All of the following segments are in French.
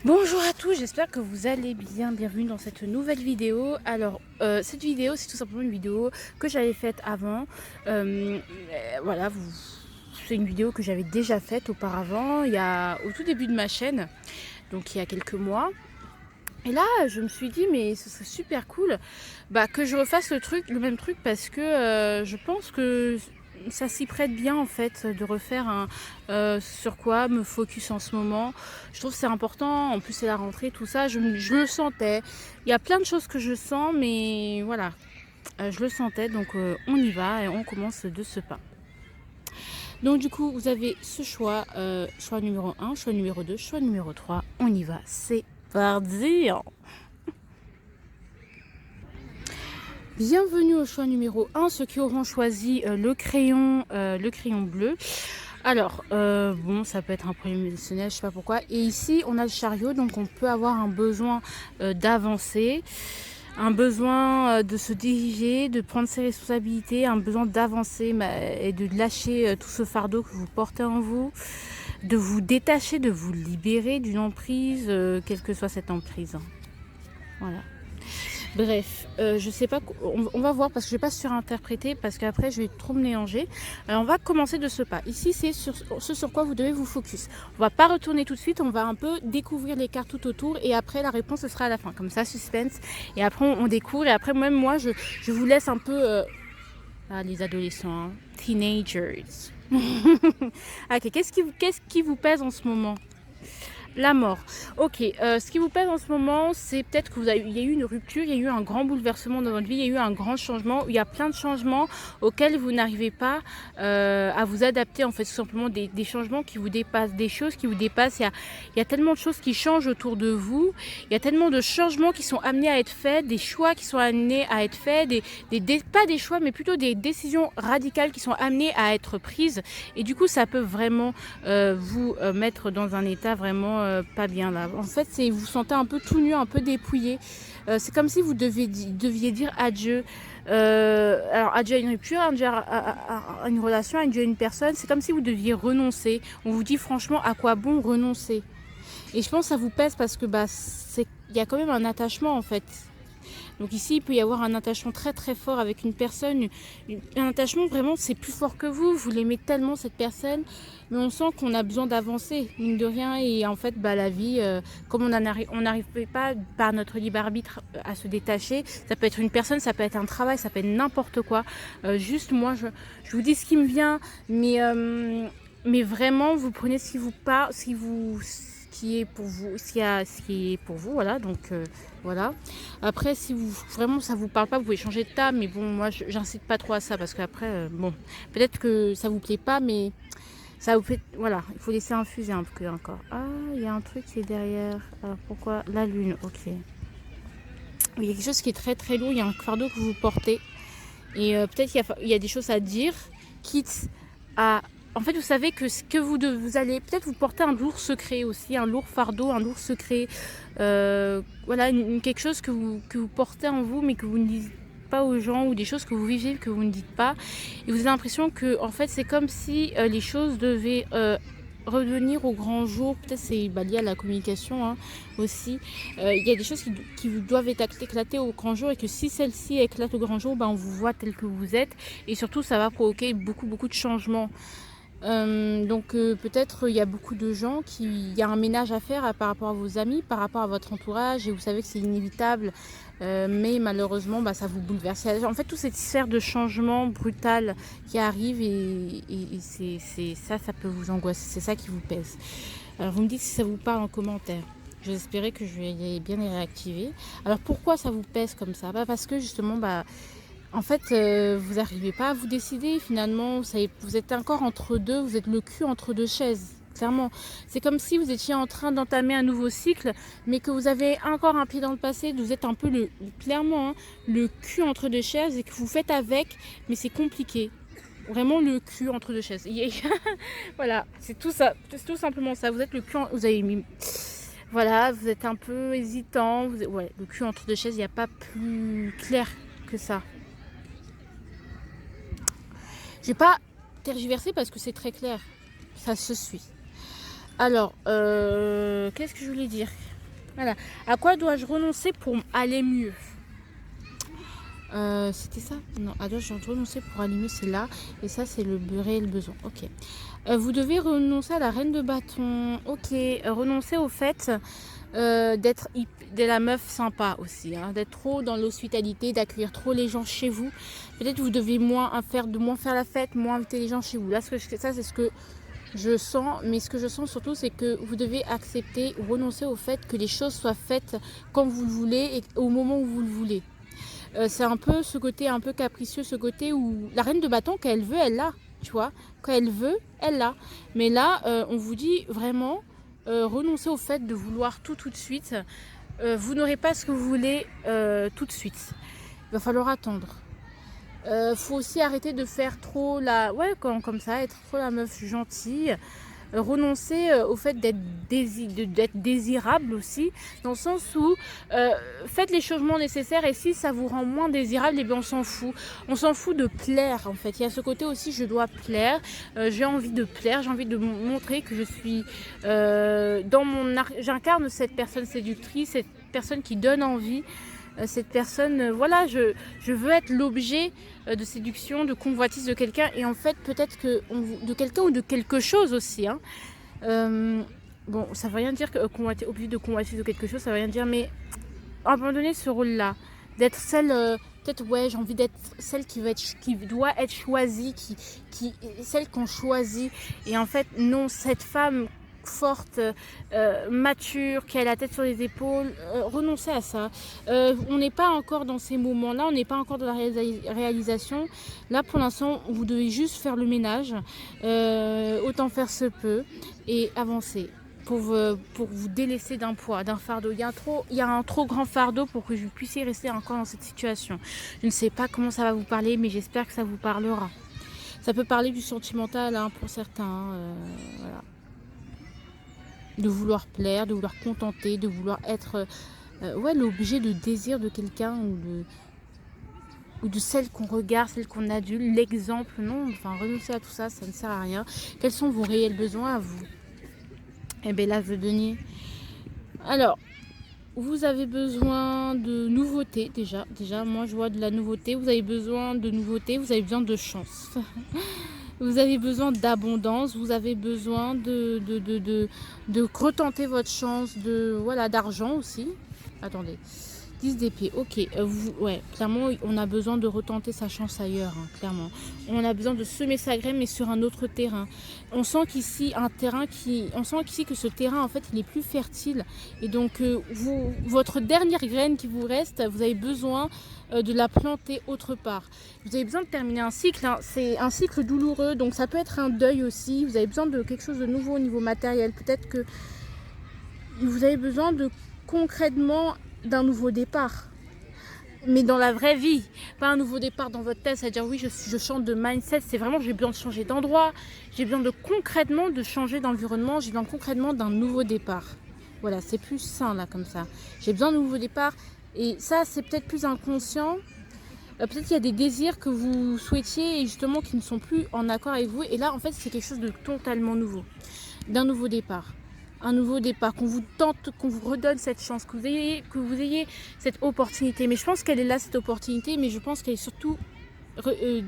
Bonjour à tous, j'espère que vous allez bien. Bienvenue dans cette nouvelle vidéo. Alors, cette vidéo, c'est tout simplement une vidéo que j'avais faite avant. Voilà, c'est une vidéo que j'avais déjà faite auparavant, au tout début de ma chaîne, donc il y a quelques mois. Et là, je me suis dit, mais ce serait super cool que je refasse le même truc, parce que je pense que ça s'y prête bien en fait de refaire sur quoi me focus en ce moment. Je trouve que c'est important, en plus c'est la rentrée, tout ça, je le sentais. Il y a plein de choses que je sens, mais voilà, je le sentais, donc on y va et on commence de ce pas. Donc du coup, vous avez ce choix, choix numéro 1, choix numéro 2, choix numéro 3, on y va, c'est parti. Bienvenue au choix numéro 1, ceux qui auront choisi le crayon bleu. Alors, bon, ça peut être un premier émotionnel, je sais pas pourquoi. Et ici, on a le chariot, donc on peut avoir un besoin d'avancer, un besoin de se diriger, de prendre ses responsabilités, un besoin d'avancer et de lâcher tout ce fardeau que vous portez en vous, de vous détacher, de vous libérer d'une emprise, quelle que soit cette emprise. Voilà. Bref, je sais pas, on va voir parce que je vais pas surinterpréter parce qu'après je vais trop me mélanger. Alors on va commencer de ce pas. Ici c'est ce sur quoi vous devez vous focus. On va pas retourner tout de suite, on va un peu découvrir les cartes tout autour et après la réponse ce sera à la fin. Comme ça, suspense. Et après on découvre et après même moi je vous laisse un peu... les adolescents, hein. Teenagers. Ok, qu'est-ce qui vous pèse en ce moment? La mort. Ok, ce qui vous pèse en ce moment, c'est peut-être il y a eu une rupture, il y a eu un grand bouleversement dans votre vie, il y a eu un grand changement, il y a plein de changements auxquels vous n'arrivez pas à vous adapter, en fait, tout simplement des changements qui vous dépassent, des choses qui vous dépassent. Il y a tellement de choses qui changent autour de vous, il y a tellement de changements qui sont amenés à être faits, des choix qui sont amenés à être faits, pas des choix, mais plutôt des décisions radicales qui sont amenées à être prises. Et du coup, ça peut vraiment vous mettre dans un état vraiment pas bien là. En fait, vous vous sentez un peu tout nu, un peu dépouillé. C'est comme si vous deviez dire adieu. Alors adieu à une rupture, adieu à une relation, adieu à une personne. C'est comme si vous deviez renoncer. On vous dit franchement à quoi bon renoncer. Et je pense que ça vous pèse parce que il y a quand même un attachement en fait. Donc ici, il peut y avoir un attachement très très fort avec une personne. Un attachement vraiment, c'est plus fort que vous l'aimez tellement cette personne. Mais on sent qu'on a besoin d'avancer, mine de rien. Et en fait, la vie, comme on n'arrive pas par notre libre arbitre à se détacher, ça peut être une personne, ça peut être un travail, ça peut être n'importe quoi. Juste moi, je vous dis ce qui me vient, mais vraiment, vous prenez ce qui vous parle, ce qui est pour vous, ce qui est pour vous, voilà. Donc voilà. Après, si vraiment ça vous parle pas, vous pouvez changer de table, mais bon, moi j'incite pas trop à ça parce qu'après, bon, peut-être que ça vous plaît pas, mais ça vous fait, voilà, il faut laisser infuser un peu encore. Ah, il y a un truc qui est derrière. Alors pourquoi la lune? Ok. Il y a quelque chose qui est très très lourd, il y a un fardeau que vous portez et peut-être il y a des choses à dire, quitte à... En fait, vous savez que ce que vous allez peut-être vous porter un lourd secret aussi, un lourd fardeau, un lourd secret. Voilà, quelque chose que vous portez en vous, mais que vous ne dites pas aux gens, ou des choses que vous vivez que vous ne dites pas. Et vous avez l'impression que, en fait, c'est comme si les choses devaient revenir au grand jour. Peut-être c'est lié à la communication hein, aussi. Il y a des choses qui doivent éclater au grand jour et que si celle-ci éclate au grand jour, on vous voit tel que vous êtes et surtout ça va provoquer beaucoup de changements. Donc peut-être il y a beaucoup de gens il y a un ménage à faire par rapport à vos amis, par rapport à votre entourage et vous savez que c'est inévitable mais malheureusement ça vous bouleverse. En fait toute cette sphère de changement brutal qui arrive et c'est ça peut vous angoisser, c'est ça qui vous pèse. Alors vous me dites si ça vous parle en commentaire. J'espérais que je vais bien les réactiver. Alors pourquoi ça vous pèse comme ça? Parce que justement en fait, vous n'arrivez pas à vous décider finalement. Vous êtes encore entre deux, vous êtes le cul entre deux chaises. Clairement, c'est comme si vous étiez en train d'entamer un nouveau cycle, mais que vous avez encore un pied dans le passé. Vous êtes un peu clairement le cul entre deux chaises et que vous faites avec, mais c'est compliqué. Vraiment le cul entre deux chaises. Voilà, c'est tout ça, c'est tout simplement ça. Vous êtes le cul, vous avez mis, voilà, vous êtes un peu hésitant. Ouais, le cul entre deux chaises. Il n'y a pas plus clair que ça. Je vais pas tergiverser parce que c'est très clair. Ça se suit. Alors, qu'est-ce que je voulais dire? Voilà. À quoi dois-je renoncer pour aller mieux? C'était ça? Non, à dois-je renoncer pour aller mieux, c'est là. Et ça, c'est le réel besoin. Ok. Vous devez renoncer à la reine de bâton. Ok. Renoncer au fait d'être de la meuf sympa aussi. Hein, d'être trop dans l'hospitalité, d'accueillir trop les gens chez vous. Peut-être vous devez moins faire la fête, moins inviter les gens chez vous. Là, ça, c'est ce que je sens, mais ce que je sens surtout, c'est que vous devez accepter ou renoncer au fait que les choses soient faites quand vous le voulez et au moment où vous le voulez. C'est un peu ce côté un peu capricieux, ce côté où la reine de bâton, quand elle veut, elle l'a, tu vois. Quand elle veut, elle l'a. Mais là, on vous dit vraiment, renoncez au fait de vouloir tout de suite. Vous n'aurez pas ce que vous voulez tout de suite. Il va falloir attendre. Faut aussi arrêter de faire trop la... Ouais, comme ça, être trop la meuf gentille. Renoncer au fait d'être désirable aussi, dans le sens où faites les changements nécessaires et si ça vous rend moins désirable, et bien on s'en fout. On s'en fout de plaire en fait. Il y a ce côté aussi, je dois plaire, j'ai envie de plaire, j'ai envie de montrer que je suis j'incarne cette personne séductrice, cette personne qui donne envie. Cette personne, voilà, je veux être l'objet de séduction, de convoitise de quelqu'un et en fait peut-être que de quelqu'un ou de quelque chose aussi. Hein. Bon, ça veut rien dire que obligé de convoitise de quelque chose, ça veut rien dire, mais abandonner ce rôle-là, d'être celle, peut-être ouais, j'ai envie d'être celle qui doit être choisie, celle qu'on choisit et en fait non, cette femme forte, mature, qui a la tête sur les épaules, renoncer à ça. On n'est pas encore dans ces moments-là, on n'est pas encore dans la réalisation. Là, pour l'instant, vous devez juste faire le ménage, autant faire ce peu, et avancer. Pour vous délaisser d'un poids, d'un fardeau. Il y a un trop grand fardeau pour que vous puissiez rester encore dans cette situation. Je ne sais pas comment ça va vous parler, mais j'espère que ça vous parlera. Ça peut parler du sentimental hein, pour certains. Voilà. De vouloir plaire, de vouloir contenter, de vouloir être ouais, l'objet de désir de quelqu'un ou de celle qu'on regarde, celle qu'on adule, l'exemple, non, enfin renoncer à tout ça, ça ne sert à rien. Quels sont vos réels besoins à vous? Eh bien là, je denier. Alors, vous avez besoin de nouveautés déjà, moi je vois de la nouveauté, vous avez besoin de nouveautés, vous avez besoin de chance. Vous avez besoin d'abondance, vous avez besoin de retenter votre chance, voilà, d'argent aussi. Attendez, 10 d'épée, ok. Ouais, clairement, on a besoin de retenter sa chance ailleurs, hein, clairement. On a besoin de semer sa graine, mais sur un autre terrain. On sent qu'ici, que ce terrain, en fait, il est plus fertile. Et donc, votre dernière graine qui vous reste, vous avez besoin de la planter autre part. Vous avez besoin de terminer un cycle, hein. C'est un cycle douloureux, donc ça peut être un deuil aussi. Vous avez besoin de quelque chose de nouveau au niveau matériel. Peut-être que vous avez besoin de concrètement d'un nouveau départ. Mais dans la vraie vie, pas un nouveau départ dans votre tête, c'est-à-dire oui, je change de mindset, c'est vraiment j'ai besoin de changer d'endroit, j'ai besoin de concrètement de changer d'environnement, j'ai besoin concrètement d'un nouveau départ. Voilà, c'est plus sain là comme ça. J'ai besoin d'un nouveau départ. Et ça, c'est peut-être plus inconscient. Peut-être qu'il y a des désirs que vous souhaitiez et justement qui ne sont plus en accord avec vous. Et là, en fait, c'est quelque chose de totalement nouveau. D'un nouveau départ. Un nouveau départ. Qu'on vous tente, qu'on vous redonne cette chance. Que vous ayez cette opportunité. Mais je pense qu'elle est là, cette opportunité. Mais je pense qu'elle est surtout... elle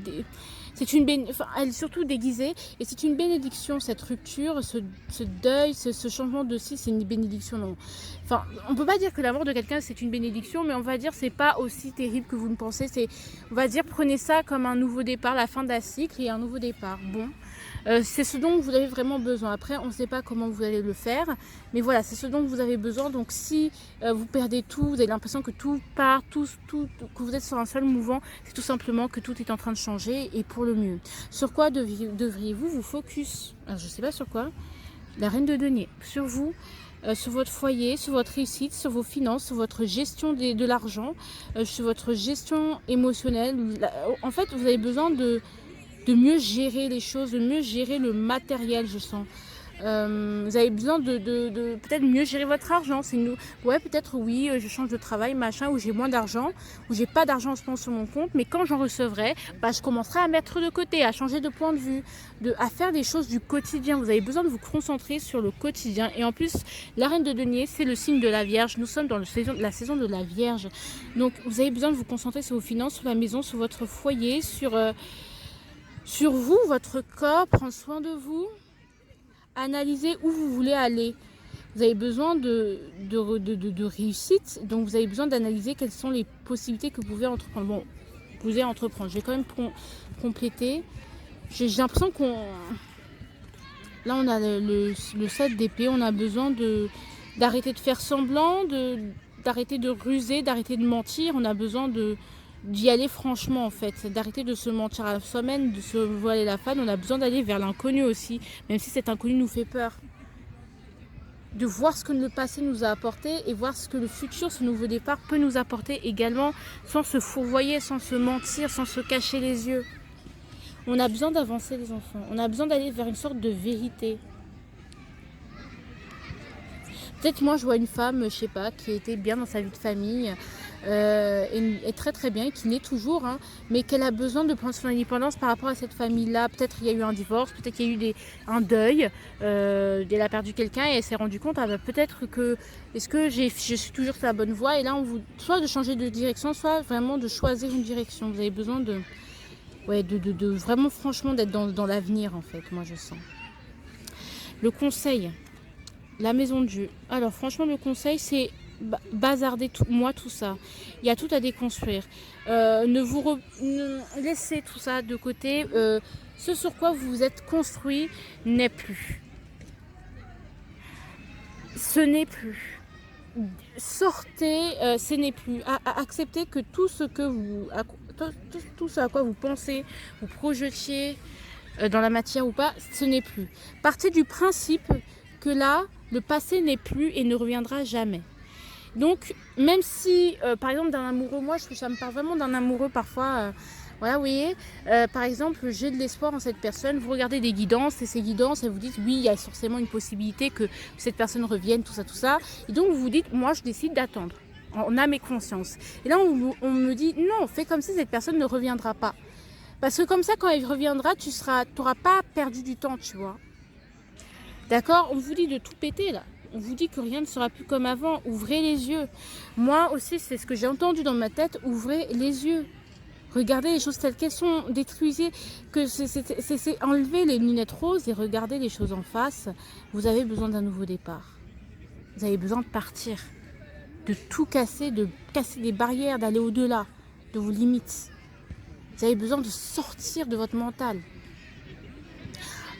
est surtout déguisée et c'est une bénédiction cette rupture, ce deuil, ce changement de cycle, c'est une bénédiction. Non. Enfin, on peut pas dire que la mort de quelqu'un c'est une bénédiction, mais on va dire c'est pas aussi terrible que vous ne pensez. On va dire prenez ça comme un nouveau départ, la fin d'un cycle et un nouveau départ. Bon, c'est ce dont vous avez vraiment besoin. Après, on ne sait pas comment vous allez le faire, mais voilà, c'est ce dont vous avez besoin. Donc si vous perdez tout, vous avez l'impression que tout part, que vous êtes sur un seul mouvement, c'est tout simplement que tout est en train de changer et pour le mieux. Sur quoi devriez-vous vous focus? Alors, je ne sais pas sur quoi. La reine de denier. Sur vous, sur votre foyer, sur votre réussite, sur vos finances, sur votre gestion de l'argent, sur votre gestion émotionnelle. En fait, vous avez besoin de mieux gérer les choses, de mieux gérer le matériel, je sens. Vous avez besoin de peut-être mieux gérer votre argent. Ouais, peut-être oui, je change de travail, machin, où j'ai moins d'argent, où j'ai pas d'argent en ce moment sur mon compte, mais quand j'en recevrai, bah, je commencerai à mettre de côté, à changer de point de vue, à faire des choses du quotidien. Vous avez besoin de vous concentrer sur le quotidien. Et en plus, la reine de denier, c'est le signe de la Vierge. Nous sommes dans la saison de la Vierge. Donc, vous avez besoin de vous concentrer sur vos finances, sur la maison, sur votre foyer, sur vous, votre corps, prendre soin de vous. Analysez où vous voulez aller. Vous avez besoin de réussite, donc vous avez besoin d'analyser quelles sont les possibilités que vous pouvez entreprendre. Bon, vous pouvez entreprendre. Je vais quand même compléter. J'ai l'impression qu'on... Là, on a le 7 d'épée. On a besoin d'arrêter de faire semblant, d'arrêter de ruser, d'arrêter de mentir. On a besoin d'y aller franchement, en fait. D'arrêter de se mentir à soi-même, de se voiler la face. On a besoin d'aller vers l'inconnu aussi, même si cet inconnu nous fait peur. De voir ce que le passé nous a apporté et voir ce que le futur, ce nouveau départ peut nous apporter également, sans se fourvoyer, sans se mentir, sans se cacher les yeux. On a besoin d'avancer, les enfants. On a besoin d'aller vers une sorte de vérité. Peut-être moi, je vois une femme, je sais pas, qui était bien dans sa vie de famille, et très très bien, qui l'est toujours, hein, mais qu'elle a besoin de prendre son indépendance par rapport à cette famille-là. Peut-être il y a eu un divorce, peut-être qu'il y a eu un deuil, elle a perdu quelqu'un et elle s'est rendue compte, peut-être que, est-ce que je suis toujours sur la bonne voie? Et là, soit de changer de direction, soit vraiment de choisir une direction. Vous avez besoin de vraiment franchement d'être dans l'avenir, en fait, moi je sens. Le conseil, la maison de Dieu. Alors franchement, le conseil, c'est bazarder tout ça. Il y a tout à déconstruire. Laissez tout ça de côté. Ce sur quoi vous vous êtes construit n'est plus. Ce n'est plus. Sortez, ce n'est plus. Acceptez que tout ce à quoi vous pensez, vous projetiez dans la matière ou pas, ce n'est plus. Partez du principe que là, le passé n'est plus et ne reviendra jamais. Donc, même si, par exemple, d'un amoureux, moi, ça me parle vraiment d'un amoureux parfois, voilà, vous voyez, par exemple, j'ai de l'espoir en cette personne, vous regardez des guidances, et ces guidances, elles vous disent, oui, il y a forcément une possibilité que cette personne revienne, tout ça, et donc vous vous dites, moi, je décide d'attendre, en âme et conscience. Et là, on me dit, non, fais comme si cette personne ne reviendra pas. Parce que comme ça, quand elle reviendra, tu n'auras pas perdu du temps, tu vois. D'accord? On vous dit de tout péter, là. On vous dit que rien ne sera plus comme avant. Ouvrez les yeux. Moi aussi, c'est ce que j'ai entendu dans ma tête. Ouvrez les yeux. Regardez les choses telles qu'elles sont. Détruisez. Enlevez les lunettes roses et regardez les choses en face. Vous avez besoin d'un nouveau départ. Vous avez besoin de partir. De tout casser, de casser des barrières, d'aller au-delà de vos limites. Vous avez besoin de sortir de votre mental.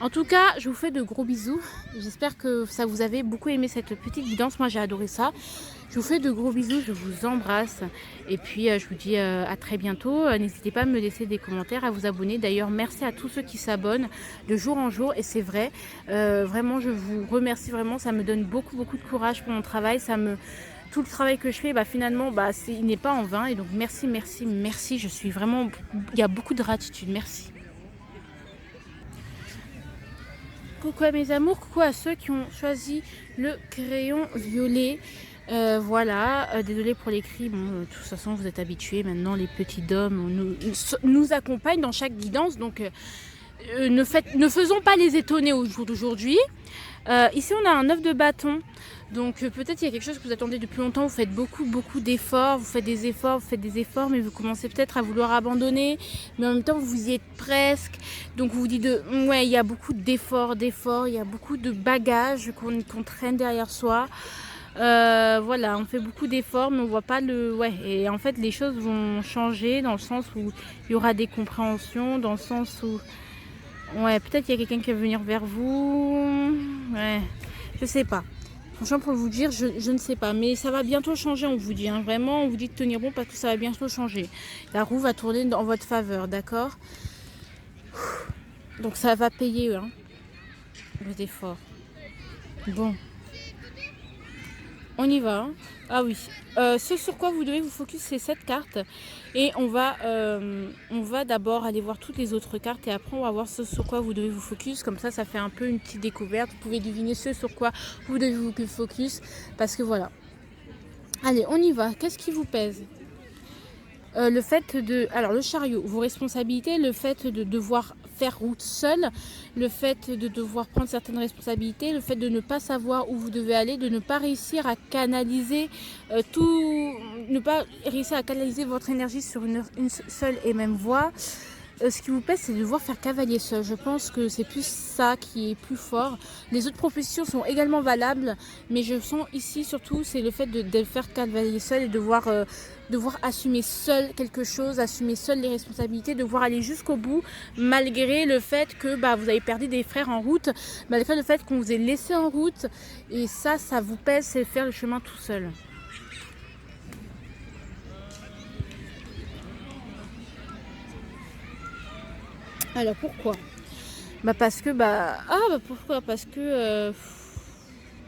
En tout cas, je vous fais de gros bisous. J'espère que ça vous avait beaucoup aimé cette petite guidance. Moi, j'ai adoré ça. Je vous fais de gros bisous. Je vous embrasse. Et puis, je vous dis à très bientôt. N'hésitez pas à me laisser des commentaires, à vous abonner. D'ailleurs, merci à tous ceux qui s'abonnent de jour en jour. Et c'est vrai. Vraiment, je vous remercie vraiment. Ça me donne beaucoup, beaucoup de courage pour mon travail. Tout le travail que je fais, finalement, il n'est pas en vain. Et donc, merci, merci, merci. Je suis vraiment... Il y a beaucoup de gratitude. Merci. Coucou à mes amours, coucou à ceux qui ont choisi le crayon violet. Voilà, désolée pour les cris, bon, de toute façon vous êtes habitués maintenant, les petits dômes nous accompagnent dans chaque guidance, donc ne faisons pas les étonner au jour d'aujourd'hui. Ici on a un œuf de bâton, donc peut-être il y a quelque chose que vous attendez depuis longtemps, vous faites beaucoup d'efforts, vous faites des efforts, mais vous commencez peut-être à vouloir abandonner, mais en même temps vous y êtes presque, donc vous vous dites ouais, il y a beaucoup d'efforts, il y a beaucoup de bagages qu'on traîne derrière soi. Voilà, on fait beaucoup d'efforts, mais on voit pas et en fait les choses vont changer dans le sens où il y aura des compréhensions, dans le sens où peut-être il y a quelqu'un qui va venir vers vous. Ouais, je sais pas. Franchement, pour vous dire, je ne sais pas. Mais ça va bientôt changer, on vous dit. Hein. Vraiment, on vous dit de tenir bon parce que ça va bientôt changer. La roue va tourner en votre faveur, d'accord? Donc ça va payer, hein, vos efforts. Bon. On y va. Hein. Ah oui. Ce sur quoi vous devez vous focus, c'est cette carte. Et on va d'abord aller voir toutes les autres cartes. Et après, on va voir ce sur quoi vous devez vous focus. Comme ça fait un peu une petite découverte. Vous pouvez deviner ce sur quoi vous devez vous focus. Parce que voilà. Allez, on y va. Qu'est-ce qui vous pèse? Le fait de... Alors, le chariot, vos responsabilités, le fait de devoir faire route seul, le fait de devoir prendre certaines responsabilités, le fait de ne pas savoir où vous devez aller, de ne pas réussir à canaliser ne pas réussir à canaliser votre énergie sur une seule et même voie. Ce qui vous pèse, c'est de devoir faire cavalier seul. Je pense que c'est plus ça qui est plus fort. Les autres propositions sont également valables, mais je sens ici surtout, c'est le fait de faire cavalier seul et de devoir assumer seul quelque chose, assumer seul les responsabilités, devoir aller jusqu'au bout, malgré le fait que vous avez perdu des frères en route, malgré le fait qu'on vous ait laissé en route. Et ça vous pèse, c'est faire le chemin tout seul. Alors pourquoi? Parce que pourquoi? Parce que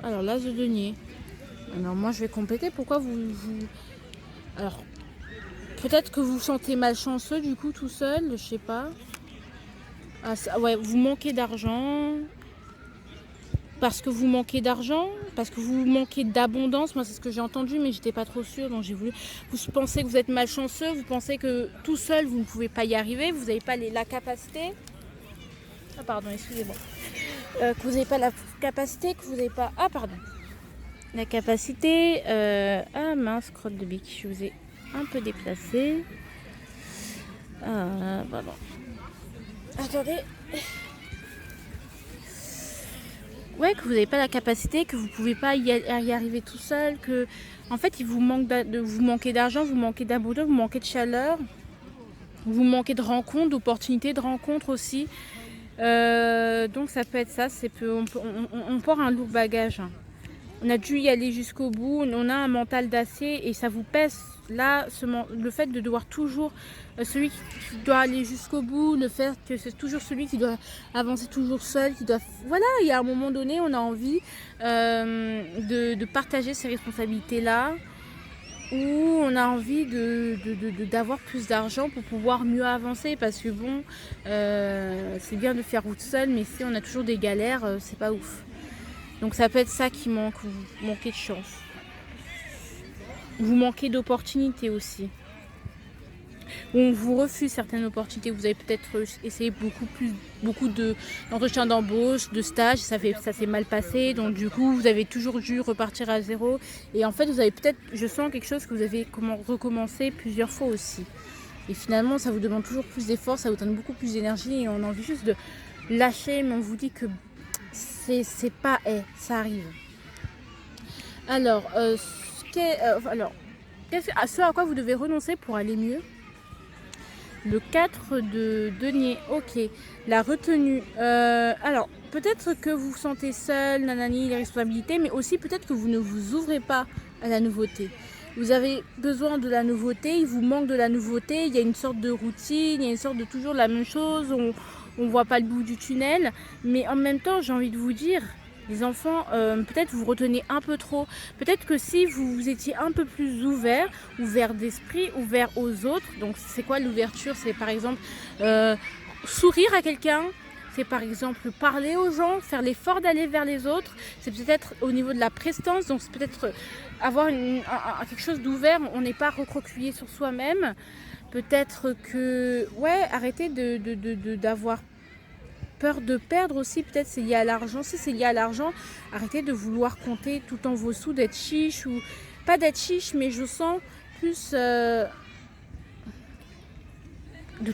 alors l'as de denier. Alors moi je vais compléter. Pourquoi vous alors peut-être que vous vous sentez malchanceux du coup tout seul, je sais pas. Ouais, vous manquez d'argent. Parce que vous manquez d'argent, parce que vous manquez d'abondance, moi c'est ce que j'ai entendu mais j'étais pas trop sûre donc j'ai voulu. Vous pensez que vous êtes malchanceux, vous pensez que tout seul vous ne pouvez pas y arriver, vous n'avez pas la capacité. Ah pardon, excusez-moi. Que vous n'avez pas la capacité, que vous n'avez pas... Ah pardon. La capacité... Ah mince, crotte de bique, je vous ai un peu déplacé. Ah pardon. Attendez. Ouais, que vous n'avez pas la capacité, que vous ne pouvez pas y arriver tout seul, que en fait il vous manque vous manquez d'argent, vous manquez d'abondance, vous manquez de chaleur, vous manquez de rencontres, d'opportunités de rencontres aussi. Donc ça peut être ça, on porte un lourd bagage. On a dû y aller jusqu'au bout, on a un mental d'acier et ça vous pèse là, le fait de devoir toujours, celui qui doit aller jusqu'au bout, le fait que c'est toujours celui qui doit avancer toujours seul, voilà, il y a un moment donné, on a envie de partager ces responsabilités-là, où on a envie d'avoir plus d'argent pour pouvoir mieux avancer, parce que bon, c'est bien de faire route seule, mais si on a toujours des galères, c'est pas ouf. Donc ça peut être ça qui manque, vous manquez de chance. Vous manquez d'opportunités aussi. On vous refuse certaines opportunités. Vous avez peut-être essayé beaucoup d'entretiens d'embauche, de stages, ça s'est mal passé. Donc du coup, vous avez toujours dû repartir à zéro. Et en fait, vous avez peut-être, je sens quelque chose que vous avez recommencé plusieurs fois aussi. Et finalement, ça vous demande toujours plus d'efforts, ça vous donne beaucoup plus d'énergie. Et on a envie juste de lâcher, mais on vous dit que c'est pas ça arrive. Alors, ce à quoi vous devez renoncer pour aller mieux? Le 4 de denier, ok. La retenue. Alors, peut-être que vous vous sentez seul, nanani, les responsabilités, mais aussi peut-être que vous ne vous ouvrez pas à la nouveauté. Vous avez besoin de la nouveauté, il vous manque de la nouveauté, il y a une sorte de routine, il y a une sorte de toujours la même chose, on ne voit pas le bout du tunnel. Mais en même temps, j'ai envie de vous dire, les enfants, peut-être vous retenez un peu trop. Peut-être que si vous étiez un peu plus ouvert d'esprit, ouvert aux autres. Donc c'est quoi l'ouverture? C'est par exemple sourire à quelqu'un. C'est par exemple parler aux gens, faire l'effort d'aller vers les autres. C'est peut-être au niveau de la prestance. Donc c'est peut-être avoir quelque chose d'ouvert. On n'est pas recroquevillé sur soi-même. Peut-être que, arrêtez d'avoir peur de perdre aussi, peut-être c'est lié à l'argent. Si c'est lié à l'argent, arrêtez de vouloir compter tout le temps vos sous, d'être chiche ou pas d'être chiche, mais je sens plus de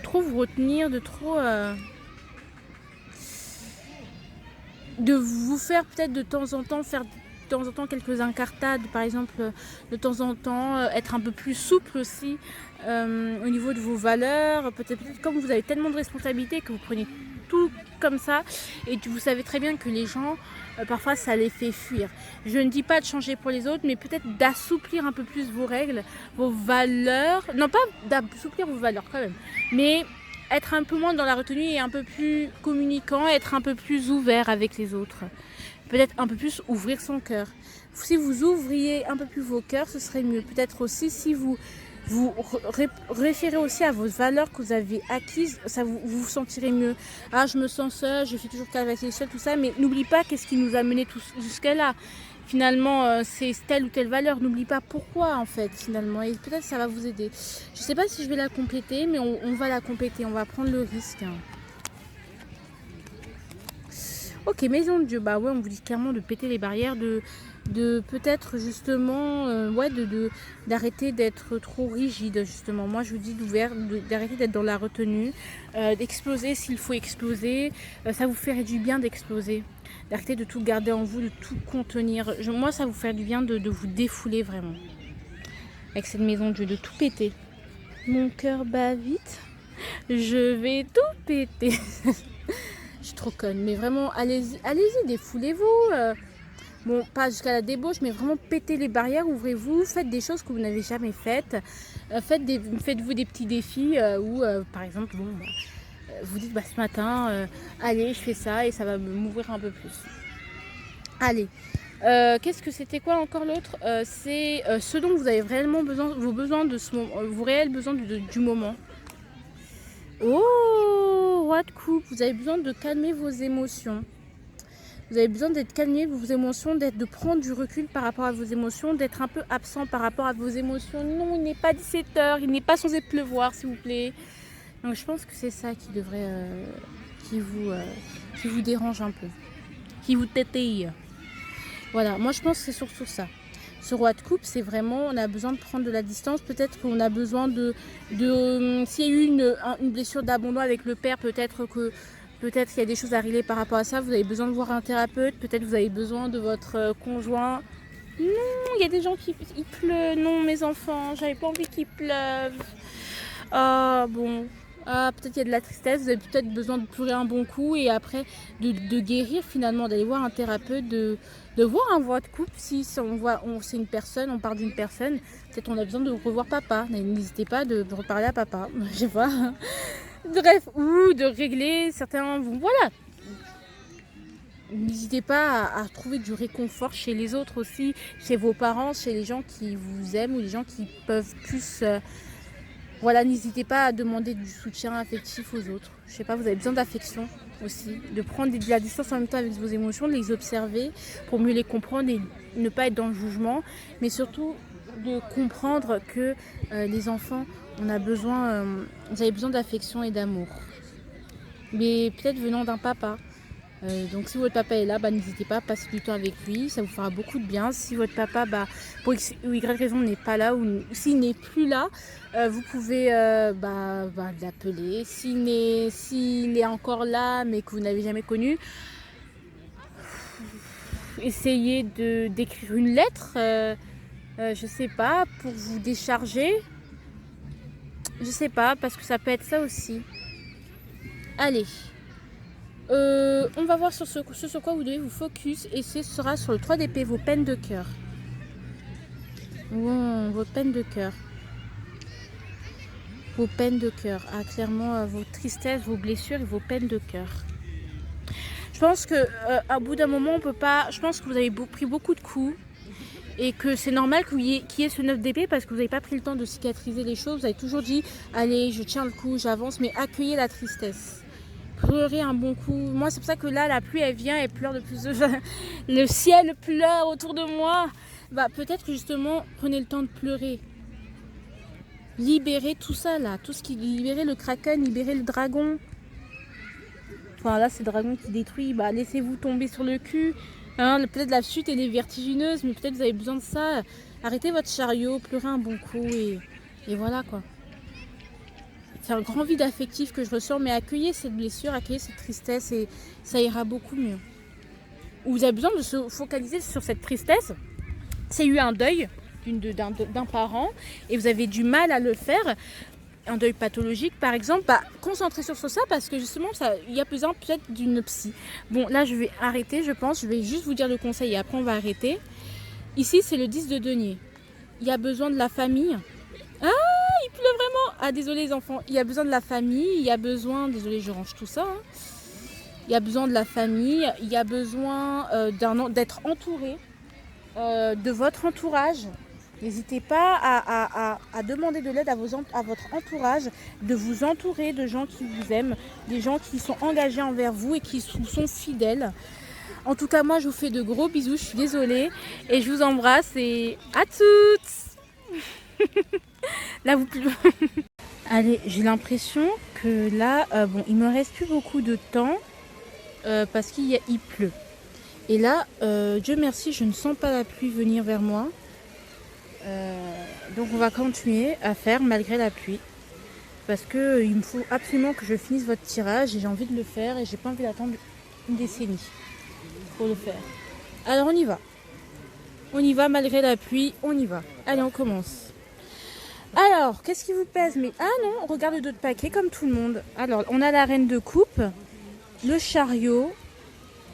trop vous retenir, de vous faire peut-être de temps en temps quelques incartades, par exemple de temps en temps être un peu plus souple aussi au niveau de vos valeurs, peut-être comme vous avez tellement de responsabilités que vous prenez tout comme ça et vous savez très bien que les gens parfois ça les fait fuir. Je ne dis pas de changer pour les autres, mais peut-être d'assouplir un peu plus vos règles, vos valeurs, non pas d'assouplir vos valeurs quand même, mais être un peu moins dans la retenue et un peu plus communicant, être un peu plus ouvert avec les autres. Peut-être un peu plus ouvrir son cœur. Si vous ouvriez un peu plus vos cœurs, ce serait mieux. Peut-être aussi si vous référez aussi à vos valeurs que vous avez acquises, ça vous sentirez mieux. Ah, je me sens seule, je suis toujours qu'avec les seuls, tout ça, mais n'oublie pas qu'est-ce qui nous a mené jusqu'à là. Finalement, c'est telle ou telle valeur. N'oublie pas pourquoi, en fait, finalement. Et peut-être ça va vous aider. Je ne sais pas si je vais la compléter, mais on va la compléter. On va prendre le risque. Ok, maison de Dieu. Bah ouais, on vous dit clairement de péter les barrières, de peut-être justement, ouais, d'arrêter d'être trop rigide, justement. Moi, je vous dis d'arrêter d'être dans la retenue, d'exploser s'il faut exploser. Ça vous fait du bien d'exploser. D'arrêter de tout garder en vous, de tout contenir. Moi, ça vous fait du bien de vous défouler vraiment. Avec cette maison de Dieu, de tout péter. Mon cœur bat vite. Je vais tout péter. Je suis trop conne. Mais vraiment, allez-y, défoulez-vous. Bon, pas jusqu'à la débauche, mais vraiment pétez les barrières, ouvrez-vous, faites des choses que vous n'avez jamais faites. Faites-vous des petits défis où, par exemple, bon, vous dites ce matin, allez, je fais ça et ça va m'ouvrir un peu plus. Allez, qu'est-ce que c'était quoi encore l'autre c'est ce dont vous avez réellement besoin, vos réels besoins du moment. Oh, roi de coupe, vous avez besoin de calmer vos émotions. Vous avez besoin d'être calmé, vos émotions, de prendre du recul par rapport à vos émotions, d'être un peu absent par rapport à vos émotions. Non, il n'est pas 17h, il n'est pas censé pleuvoir, s'il vous plaît. Donc je pense que c'est ça qui devrait, qui vous dérange un peu, qui vous tétille. Voilà, moi je pense que c'est surtout ça. Ce roi de coupe, c'est vraiment, on a besoin de prendre de la distance. Peut-être qu'on a besoin s'il y a eu une blessure d'abandon avec le père, peut-être qu'il y a des choses à régler par rapport à ça. Vous avez besoin de voir un thérapeute. Peut-être vous avez besoin de votre conjoint. Non, il y a des gens qui pleuvent. Non, mes enfants, j'avais pas envie qu'il pleuve. Ah, bon. Ah, peut-être qu'il y a de la tristesse. Vous avez peut-être besoin de pleurer un bon coup et après de guérir finalement, d'aller voir un thérapeute, de voir un voix de couple. Si c'est une personne, on parle d'une personne, peut-être on a besoin de revoir papa. N'hésitez pas de reparler à papa. Je sais pas. Bref, ou de régler certains... Voilà. N'hésitez pas à trouver du réconfort chez les autres aussi, chez vos parents, chez les gens qui vous aiment ou les gens qui peuvent plus... Voilà, n'hésitez pas à demander du soutien affectif aux autres. Je sais pas, vous avez besoin d'affection aussi, de prendre de la distance en même temps avec vos émotions, de les observer pour mieux les comprendre et ne pas être dans le jugement, mais surtout de comprendre que les enfants, vous avez besoin d'affection et d'amour. Mais peut-être venant d'un papa. Donc si votre papa est là, n'hésitez pas à passer du temps avec lui, ça vous fera beaucoup de bien. Si votre papa, pour X ou Y raison, n'est pas là, ou s'il n'est plus là, vous pouvez l'appeler. S'il est encore là, mais que vous n'avez jamais connu, essayez d'écrire une lettre, je sais pas, pour vous décharger. Je sais pas, parce que ça peut être ça aussi. Allez. On va voir ce sur quoi vous devez vous focus et ce sera sur le 3 d'épée, vos peines de cœur. Wow, vos peines de cœur. Vos peines de cœur. Ah, clairement, vos tristesses, vos blessures et vos peines de cœur. Je pense qu'à bout d'un moment, on peut pas... Je pense que vous avez pris beaucoup de coups et que c'est normal qu'il y ait ce 9 d'épée parce que vous n'avez pas pris le temps de cicatriser les choses. Vous avez toujours dit, allez, je tiens le coup, j'avance, mais accueillez la tristesse. Pleurer un bon coup. Moi, c'est pour ça que là, la pluie, elle vient, elle pleure de plus. Le ciel pleure autour de moi. Peut-être que justement, prenez le temps de pleurer. Libérez tout ça, là. Tout ce qui... Libérez le kraken, libérez le dragon. Enfin, là, c'est le dragon qui détruit. Laissez-vous tomber sur le cul. Hein, peut-être la chute, elle est vertigineuse, mais peut-être vous avez besoin de ça. Arrêtez votre chariot, pleurez un bon coup et voilà, quoi. C'est un grand vide affectif que je ressens, mais accueillez cette blessure, accueillez cette tristesse et ça ira beaucoup mieux. Vous avez besoin de se focaliser sur cette tristesse. C'est eu un deuil d'un parent et vous avez du mal à le faire, un deuil pathologique par exemple, concentrez sur ça parce que justement, il y a besoin peut-être d'une psy. Bon, là je vais arrêter, je pense, je vais juste vous dire le conseil et après on va arrêter. Ici, c'est le 10 de denier. Il y a besoin de la famille. Ah, il pleut vraiment. Ah, désolé les enfants. Il y a besoin de la famille. Il y a besoin... Désolé, je range tout ça. Il y a besoin de la famille. Il y a besoin d'être entouré. de votre entourage. N'hésitez pas à demander de l'aide à votre entourage, de vous entourer de gens qui vous aiment, des gens qui sont engagés envers vous et qui sont fidèles. En tout cas, moi, je vous fais de gros bisous, je suis désolée. Et je vous embrasse et à toutes. Là, vous... Allez, j'ai l'impression que là, bon, il me reste plus beaucoup de temps parce qu'il pleut. Et là, Dieu merci, je ne sens pas la pluie venir vers moi. Donc on va continuer à faire malgré la pluie. Parce que il me faut absolument que je finisse votre tirage et j'ai envie de le faire et j'ai pas envie d'attendre une décennie pour le faire. Alors on y va. On y va malgré la pluie, on y va. Allez, on commence. Alors, qu'est-ce qui vous pèse? Mais ah non, on regarde d'autres paquets comme tout le monde. Alors, on a la reine de coupe, le chariot,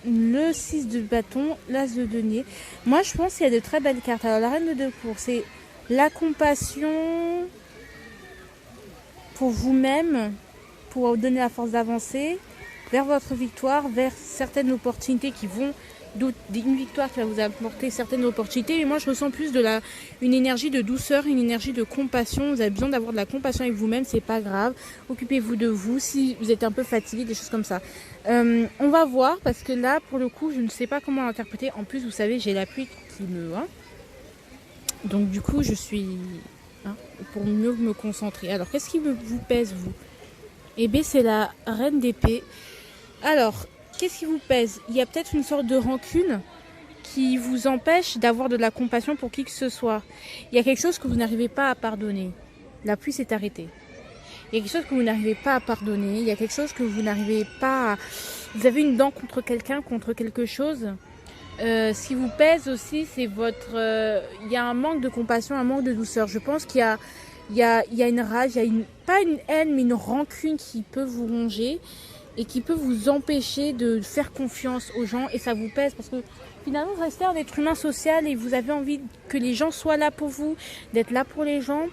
le 6 de bâton, l'as de denier. Moi, je pense qu'il y a de très belles cartes. Alors, la reine de cour, c'est la compassion pour vous-même, pour vous donner la force d'avancer vers votre victoire, vers certaines opportunités qui vont... une victoire qui va vous apporter certaines opportunités. Mais moi, je ressens plus une énergie de douceur, une énergie de compassion. Vous avez besoin d'avoir de la compassion avec vous-même, c'est pas grave. Occupez-vous de vous si vous êtes un peu fatigué, des choses comme ça. On va voir parce que là, pour le coup, je ne sais pas comment l'interpréter. En plus, vous savez, j'ai la pluie qui me... Donc, du coup, je suis... pour mieux me concentrer. Alors, qu'est-ce qui vous pèse, vous? Eh bien, c'est la reine d'épée. Alors... qu'est-ce qui vous pèse? Il y a peut-être une sorte de rancune qui vous empêche d'avoir de la compassion pour qui que ce soit. Il y a quelque chose que vous n'arrivez pas à pardonner. La pluie s'est arrêtée. Il y a quelque chose que vous n'arrivez pas à pardonner. Il y a quelque chose que vous n'arrivez pas à... Vous avez une dent contre quelqu'un, contre quelque chose. Ce qui vous pèse aussi, c'est votre... il y a un manque de compassion, un manque de douceur. Je pense qu'il y a une rage, il y a pas une haine, mais une rancune qui peut vous ronger et qui peut vous empêcher de faire confiance aux gens, et ça vous pèse parce que finalement vous restez un être humain social et vous avez envie que les gens soient là pour vous, d'être là pour les gens.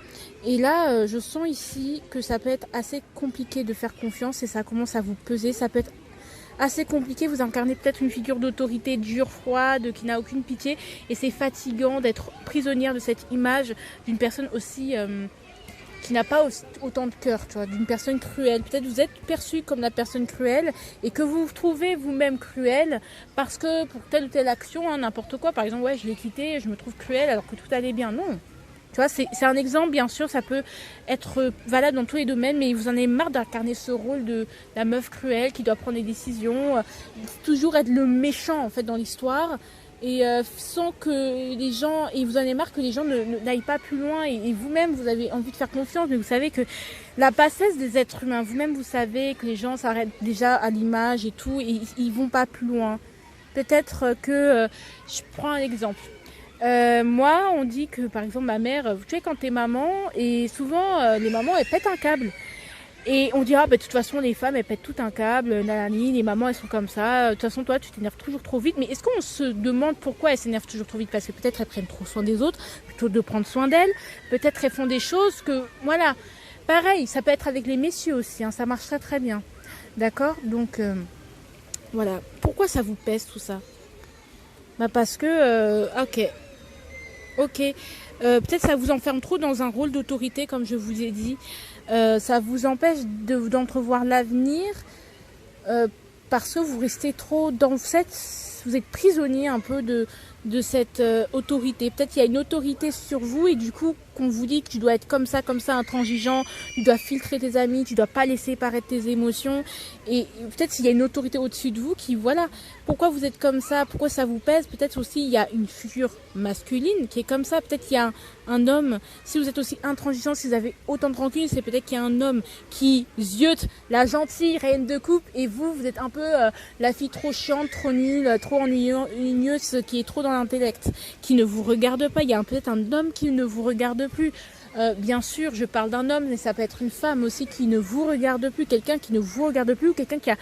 Et là, je sens ici que ça peut être assez compliqué de faire confiance et ça commence à vous peser. Ça peut être assez compliqué, vous incarnez peut-être une figure d'autorité dure, froide, qui n'a aucune pitié, et c'est fatigant d'être prisonnière de cette image d'une personne aussi... qui n'a pas autant de cœur, tu vois, d'une personne cruelle. Peut-être vous êtes perçu comme la personne cruelle et que vous vous trouvez vous-même cruel parce que pour telle ou telle action, n'importe quoi, par exemple, ouais, je l'ai quitté, je me trouve cruelle alors que tout allait bien. Non. Tu vois, c'est un exemple, bien sûr, ça peut être valable dans tous les domaines, mais vous en avez marre d'incarner ce rôle de la meuf cruelle qui doit prendre des décisions, toujours être le méchant, en fait, dans l'histoire. Et sans que les gens, et vous en avez marre que les gens n'aillent pas plus loin, et vous-même vous avez envie de faire confiance, mais vous savez que la bassesse des êtres humains, vous-même vous savez que les gens s'arrêtent déjà à l'image et tout, et ils vont pas plus loin. Peut-être que, je prends un exemple. Moi, on dit que par exemple ma mère, tu sais quand t'es maman, et souvent les mamans elles pètent un câble. Et on dira, bah, de toute façon, les femmes, elles pètent tout un câble, nanani, les mamans, elles sont comme ça. De toute façon, toi, tu t'énerves toujours trop vite. Mais est-ce qu'on se demande pourquoi elles s'énervent toujours trop vite? Parce que peut-être elles prennent trop soin des autres, plutôt de prendre soin d'elles. Peut-être elles font des choses que, voilà. Pareil, ça peut être avec les messieurs aussi, hein, ça marche très très bien. D'accord? Donc, voilà. Pourquoi ça vous pèse tout ça? Bah parce que, ok. Peut-être ça vous enferme trop dans un rôle d'autorité, comme je vous ai dit. Ça vous empêche d'entrevoir l'avenir parce que vous restez trop dans vous êtes prisonnier un peu de cette autorité. Peut-être qu'il y a une autorité sur vous et du coup qu'on vous dit que tu dois être comme ça, intransigeant, tu dois filtrer tes amis, tu dois pas laisser paraître tes émotions. Et peut-être qu'il y a une autorité au-dessus de vous qui, voilà, pourquoi vous êtes comme ça, pourquoi ça vous pèse. Peut-être aussi il y a une figure masculine qui est comme ça. Peut-être qu'il y a un homme, si vous êtes aussi intransigeant, si vous avez autant de rancune, c'est peut-être qu'il y a un homme qui ziote la gentille reine de coupe et vous êtes un peu la fille trop chiante, trop nulle, trop ennuyeuse, qui est trop dans l'intellect, qui ne vous regarde pas. Il y a peut-être un homme qui ne vous regarde plus. Bien sûr, je parle d'un homme, mais ça peut être une femme aussi qui ne vous regarde plus, quelqu'un qui ne vous regarde plus, ou quelqu'un qui a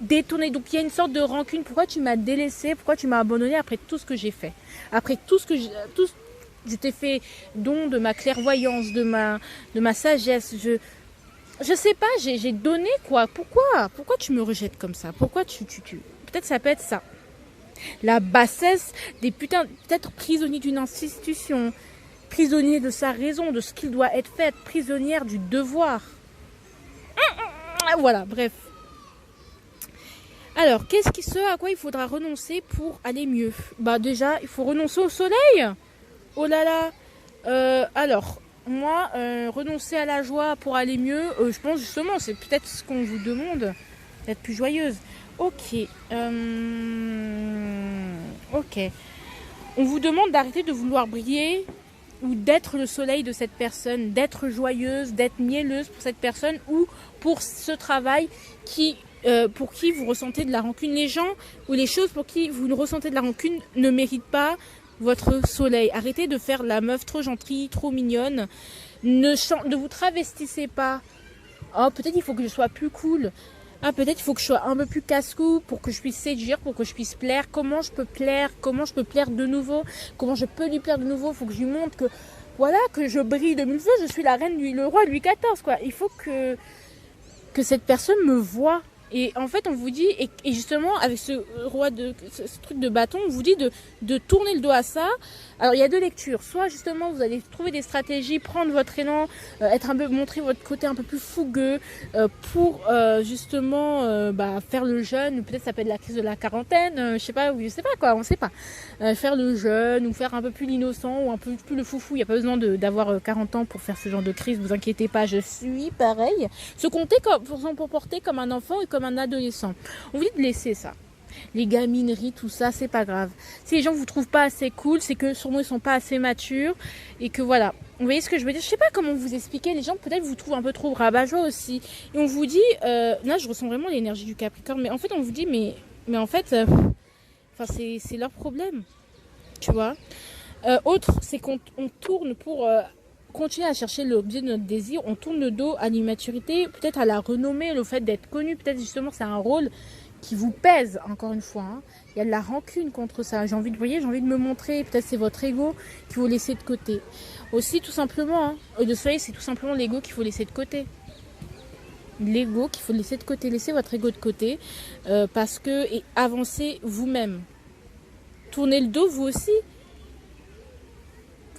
détourné. Donc il y a une sorte de rancune. Pourquoi tu m'as délaissé? Pourquoi tu m'as abandonné après tout ce que j'ai fait? Après tout ce que je t'ai fait don de ma clairvoyance, de ma sagesse. Je sais pas, j'ai donné quoi? Pourquoi tu me rejettes comme ça? Pourquoi tu peut-être ça peut être ça. La bassesse des putains, peut-être prisonnier d'une institution, prisonnier de sa raison, de ce qu'il doit être fait, prisonnière du devoir. Voilà, bref. Alors, ce à quoi il faudra renoncer pour aller mieux? Bah déjà, il faut renoncer au soleil. Oh là là. Alors, moi, renoncer à la joie pour aller mieux, je pense justement, c'est peut-être ce qu'on vous demande, d'être plus joyeuse. Ok. Ok. On vous demande d'arrêter de vouloir briller ou d'être le soleil de cette personne, d'être joyeuse, d'être mielleuse pour cette personne ou pour ce travail pour qui vous ressentez de la rancune. Les gens ou les choses pour qui vous ressentez de la rancune ne méritent pas votre soleil. Arrêtez de faire la meuf trop gentille, trop mignonne. Ne vous travestissez pas. Oh, peut-être il faut que je sois plus cool. Ah, peut-être il faut que je sois un peu plus casse-cou pour que je puisse séduire, pour que je puisse plaire. Comment je peux plaire? Comment je peux plaire de nouveau? Comment je peux lui plaire de nouveau? Il faut que je lui montre que, voilà, que je brille de mille feux. Je suis la reine, le roi Louis XIV, quoi. Il faut que cette personne me voit. Et en fait, on vous dit, et justement, avec ce truc de bâton, on vous dit de tourner le dos à ça. Alors, il y a deux lectures. Soit, justement, vous allez trouver des stratégies, prendre votre élan, montrer votre côté un peu plus fougueux, pour, justement, faire le jeune. Peut-être ça peut être la crise de la quarantaine, je sais pas quoi, on sait pas. Faire le jeune, ou faire un peu plus l'innocent, ou un peu plus le foufou. Il n'y a pas besoin d'avoir 40 ans pour faire ce genre de crise, vous inquiétez pas, je suis pareil. Se comporter comme un enfant et comme un adolescent. On vous dit de laisser ça. Les gamineries, tout ça, c'est pas grave. Si les gens vous trouvent pas assez cool, c'est que sûrement ils sont pas assez matures et que voilà. Vous voyez ce que je veux dire? Je sais pas comment vous expliquer. Les gens peut-être vous trouvent un peu trop rabat-joie aussi. Et on vous dit, là je ressens vraiment l'énergie du Capricorne, mais en fait on vous dit, mais en fait, c'est leur problème, tu vois. Autre, c'est qu'on tourne pour continuer à chercher l'objet de notre désir, on tourne le dos à l'immaturité, peut-être à la renommée, le fait d'être connu, peut-être justement c'est un rôle qui vous pèse, encore une fois. Hein. Il y a de la rancune contre ça. J'ai envie de me montrer, peut-être c'est votre ego qu'il faut laisser de côté. Aussi, tout simplement, hein, le soleil, c'est tout simplement l'ego qu'il faut laisser de côté. L'ego qu'il faut laisser de côté. Laissez votre ego de côté et avancez vous-même. Tournez le dos, vous aussi.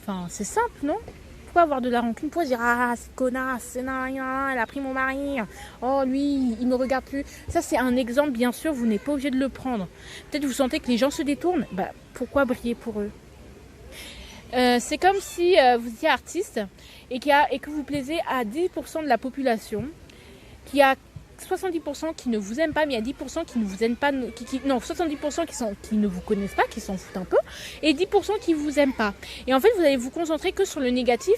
Enfin, c'est simple, non? Pourquoi avoir de la rancune? Pourquoi dire ah cette connasse, elle a pris mon mari, oh lui il me regarde plus. Ça c'est un exemple, bien sûr, vous n'êtes pas obligé de le prendre. Peut-être vous sentez que les gens se détournent, pourquoi briller pour eux? C'est comme si vous étiez artiste et que vous plaisez à 10% de la population, qu'il y a 70% qui ne vous aiment pas, mais il y a 10% qui ne vous aiment pas, 70% qui ne vous connaissent pas, qui s'en foutent un peu, et 10% qui vous aiment pas. Et en fait, vous allez vous concentrer que sur le négatif,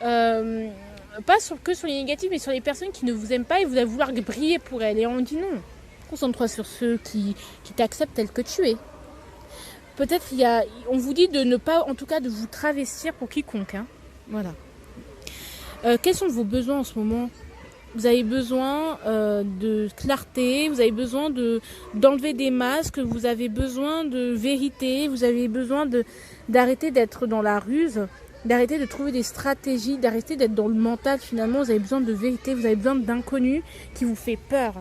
que sur les négatifs, mais sur les personnes qui ne vous aiment pas, et vous allez vouloir briller pour elles. Et on dit non. Concentre-toi sur ceux qui t'acceptent tel que tu es. Peut-être on vous dit de ne pas, en tout cas, de vous travestir pour quiconque. Hein. Voilà. Quels sont vos besoins en ce moment? Vous avez besoin de clarté, vous avez besoin d'enlever des masques, vous avez besoin de vérité, vous avez besoin d'arrêter d'être dans la ruse, d'arrêter de trouver des stratégies, d'arrêter d'être dans le mental finalement. Vous avez besoin de vérité, vous avez besoin d'inconnu qui vous fait peur.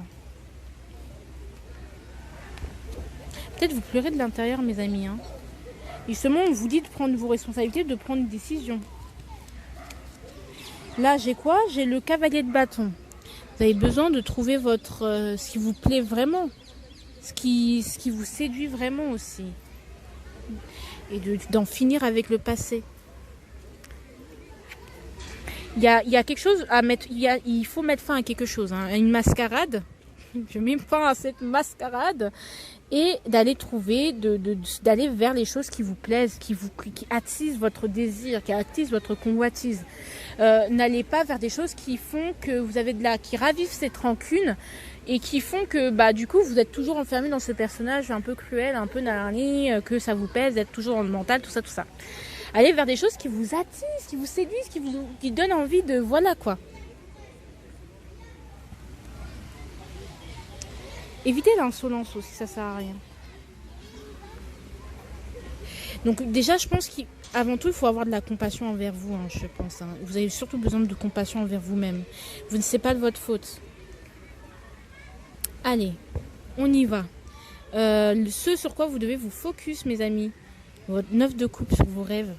Peut-être vous pleurez de l'intérieur, mes amis. Hein. Justement, on vous dit de prendre vos responsabilités, de prendre une décision. Là, j'ai quoi? J'ai le cavalier de bâton. Vous avez besoin de trouver ce qui vous plaît vraiment. Ce qui vous séduit vraiment aussi. Et d'en finir avec le passé. Il y a quelque chose à mettre. Il faut mettre fin à quelque chose. Hein, à une mascarade. Je mets fin à cette mascarade. Et d'aller d'aller vers les choses qui vous plaisent, qui attisent votre désir, qui attisent votre convoitise. N'allez pas vers des choses qui font que vous avez qui ravivent cette rancune et qui font que du coup vous êtes toujours enfermé dans ce personnage un peu cruel, un peu nanani, que ça vous pèse d'être toujours dans le mental, tout ça. Allez vers des choses qui vous attisent, qui vous séduisent, qui donnent envie de voilà quoi. Évitez l'insolence aussi, ça sert à rien. Donc déjà, je pense qu'avant tout, il faut avoir de la compassion envers vous, hein, je pense. Hein. Vous avez surtout besoin de compassion envers vous-même. Vous ne savez pas de votre faute. Allez, on y va. Ce sur quoi vous devez vous focus, mes amis. Votre 9 de coupe sur vos rêves,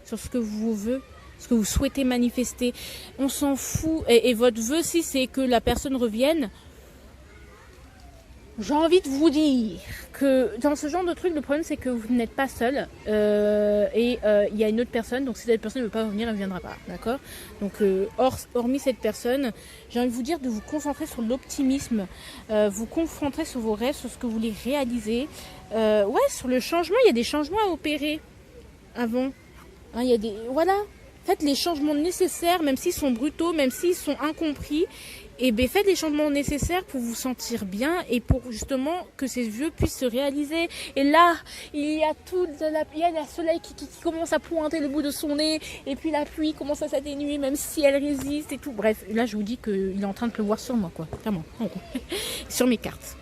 sur ce que vous voulez, ce que vous souhaitez manifester. On s'en fout. Et votre vœu, si c'est que la personne revienne, j'ai envie de vous dire que dans ce genre de truc, le problème c'est que vous n'êtes pas seul et il y a une autre personne. Donc si cette personne ne veut pas revenir, elle ne viendra pas, d'accord. Donc hormis cette personne, j'ai envie de vous dire de vous concentrer sur l'optimisme, vous concentrer sur vos rêves, sur ce que vous voulez réaliser. Ouais, sur le changement, il y a des changements à opérer avant. Hein, il y a des voilà. Faites les changements nécessaires, même s'ils sont brutaux, même s'ils sont incompris. Et bien, faites les changements nécessaires pour vous sentir bien et pour justement que ces vœux puissent se réaliser. Et là, il y a le soleil qui commence à pointer le bout de son nez. Et puis la pluie commence à s'atténuer, même si elle résiste et tout. Bref, là, je vous dis qu'il est en train de pleuvoir sur moi, quoi. Clairement, sur mes cartes.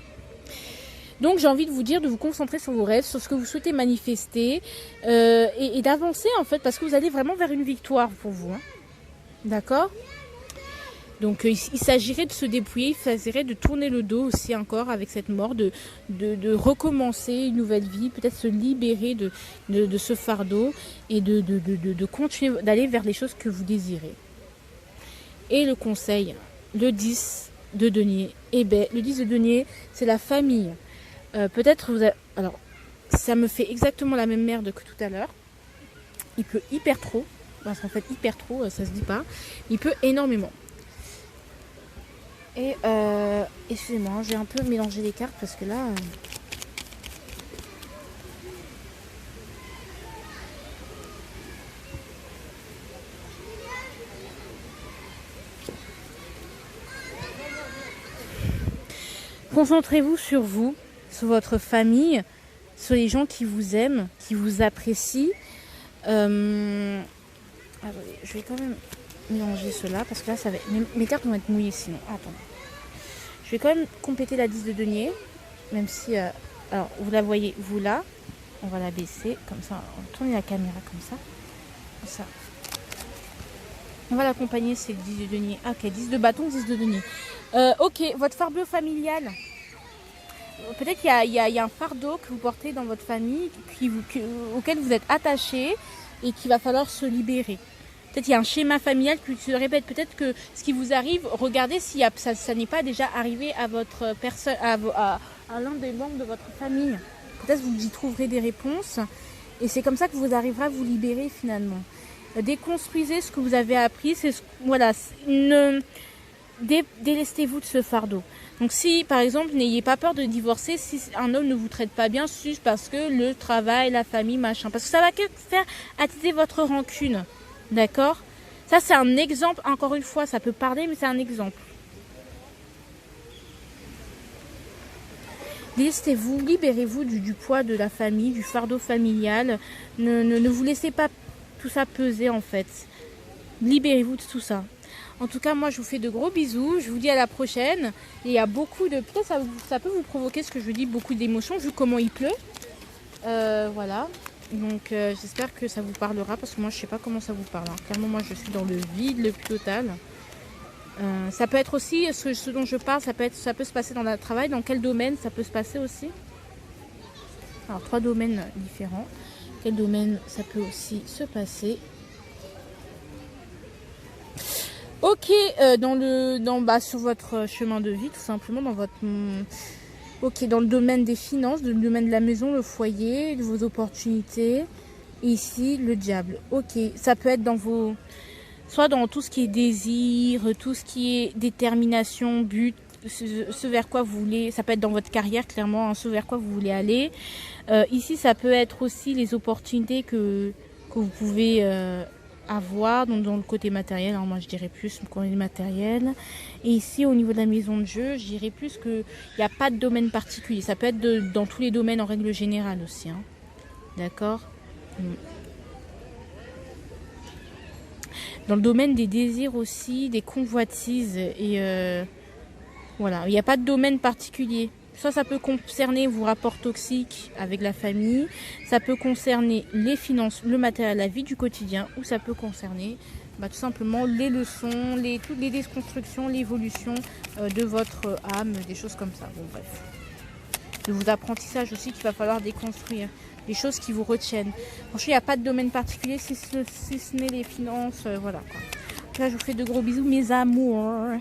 Donc j'ai envie de vous dire de vous concentrer sur vos rêves, sur ce que vous souhaitez manifester et d'avancer en fait, parce que vous allez vraiment vers une victoire pour vous. Hein. D'accord ? Donc il s'agirait de se dépouiller, il s'agirait de tourner le dos aussi encore avec cette mort, de recommencer une nouvelle vie, peut-être se libérer de ce fardeau et de continuer d'aller vers les choses que vous désirez. Et le conseil, le 10 de denier, eh bien le 10 de denier, c'est la famille. Peut-être vous avez... Alors, ça me fait exactement la même merde que tout à l'heure. Il pleut hyper trop. Parce qu'en fait, hyper trop, ça se dit pas. Il pleut énormément. Et, excusez-moi, j'ai un peu mélangé les cartes parce que là... Concentrez-vous sur vous, sur votre famille, sur les gens qui vous aiment, qui vous apprécient. Attendez, je vais quand même mélanger cela parce que là, ça va... mes cartes vont être mouillées sinon. Attendez. Je vais quand même compléter la 10 de denier, même si... alors, vous la voyez, vous là. On va la baisser, comme ça. On va tourner la caméra comme ça. Comme ça. On va l'accompagner, c'est le 10 de denier. Ah, ok, 10 de bâton, 10 de denier. Ok, votre fardeau familial. Peut-être qu'il y a un fardeau que vous portez dans votre famille auquel vous êtes attaché et qu'il va falloir se libérer. Peut-être qu'il y a un schéma familial qui se répète. Peut-être que ce qui vous arrive, regardez si ça n'est pas déjà arrivé à votre personne, à l'un des membres de votre famille. Peut-être que vous y trouverez des réponses. Et c'est comme ça que vous arriverez à vous libérer finalement. Déconstruisez ce que vous avez appris. Voilà, délestez-vous de ce fardeau. Donc si par exemple n'ayez pas peur de divorcer si un homme ne vous traite pas bien juste parce que le travail, la famille, machin, parce que ça va que faire attiser votre rancune, d'accord? Ça c'est un exemple, encore une fois ça peut parler mais c'est un exemple. Délestez-vous, libérez-vous du poids de la famille, du fardeau familial, ne vous laissez pas tout ça peser en fait, libérez-vous de tout ça. En tout cas, moi, je vous fais de gros bisous. Je vous dis à la prochaine. Et il y a beaucoup de... Peut-être ça peut vous provoquer, ce que je vous dis, beaucoup d'émotions, vu comment il pleut. Voilà. Donc, j'espère que ça vous parlera, parce que moi, je ne sais pas comment ça vous parle. Hein. Clairement, moi, je suis dans le vide le plus total. Ça peut être aussi, ce dont je parle, ça peut se passer dans le travail. Dans quel domaine ça peut se passer aussi? Alors, 3 domaines différents. Quel domaine ça peut aussi se passer? Ok, sur votre chemin de vie, tout simplement, dans le domaine des finances, dans le domaine de la maison, le foyer, de vos opportunités. Et ici, le diable. Ok, ça peut être soit dans tout ce qui est désir, tout ce qui est détermination, but, ce vers quoi vous voulez. Ça peut être dans votre carrière, clairement, hein, ce vers quoi vous voulez aller. Ici, ça peut être aussi les opportunités que vous pouvez... avoir dans le côté matériel. Alors moi je dirais plus le côté matériel, et ici au niveau de la maison de jeu je dirais plus que il n'y a pas de domaine particulier, ça peut être dans tous les domaines en règle générale aussi, hein. D'accord. Dans le domaine des désirs aussi, des convoitises, et voilà, il n'y a pas de domaine particulier. Soit ça peut concerner vos rapports toxiques avec la famille, ça peut concerner les finances, le matériel, la vie du quotidien, ou ça peut concerner tout simplement les leçons, toutes les déconstructions, l'évolution de votre âme, des choses comme ça. Bon, bref. de vos apprentissages aussi qu'il va falloir déconstruire. Des choses qui vous retiennent. Franchement, il n'y a pas de domaine particulier si ce n'est les finances. Voilà quoi. Là, je vous fais de gros bisous, mes amours.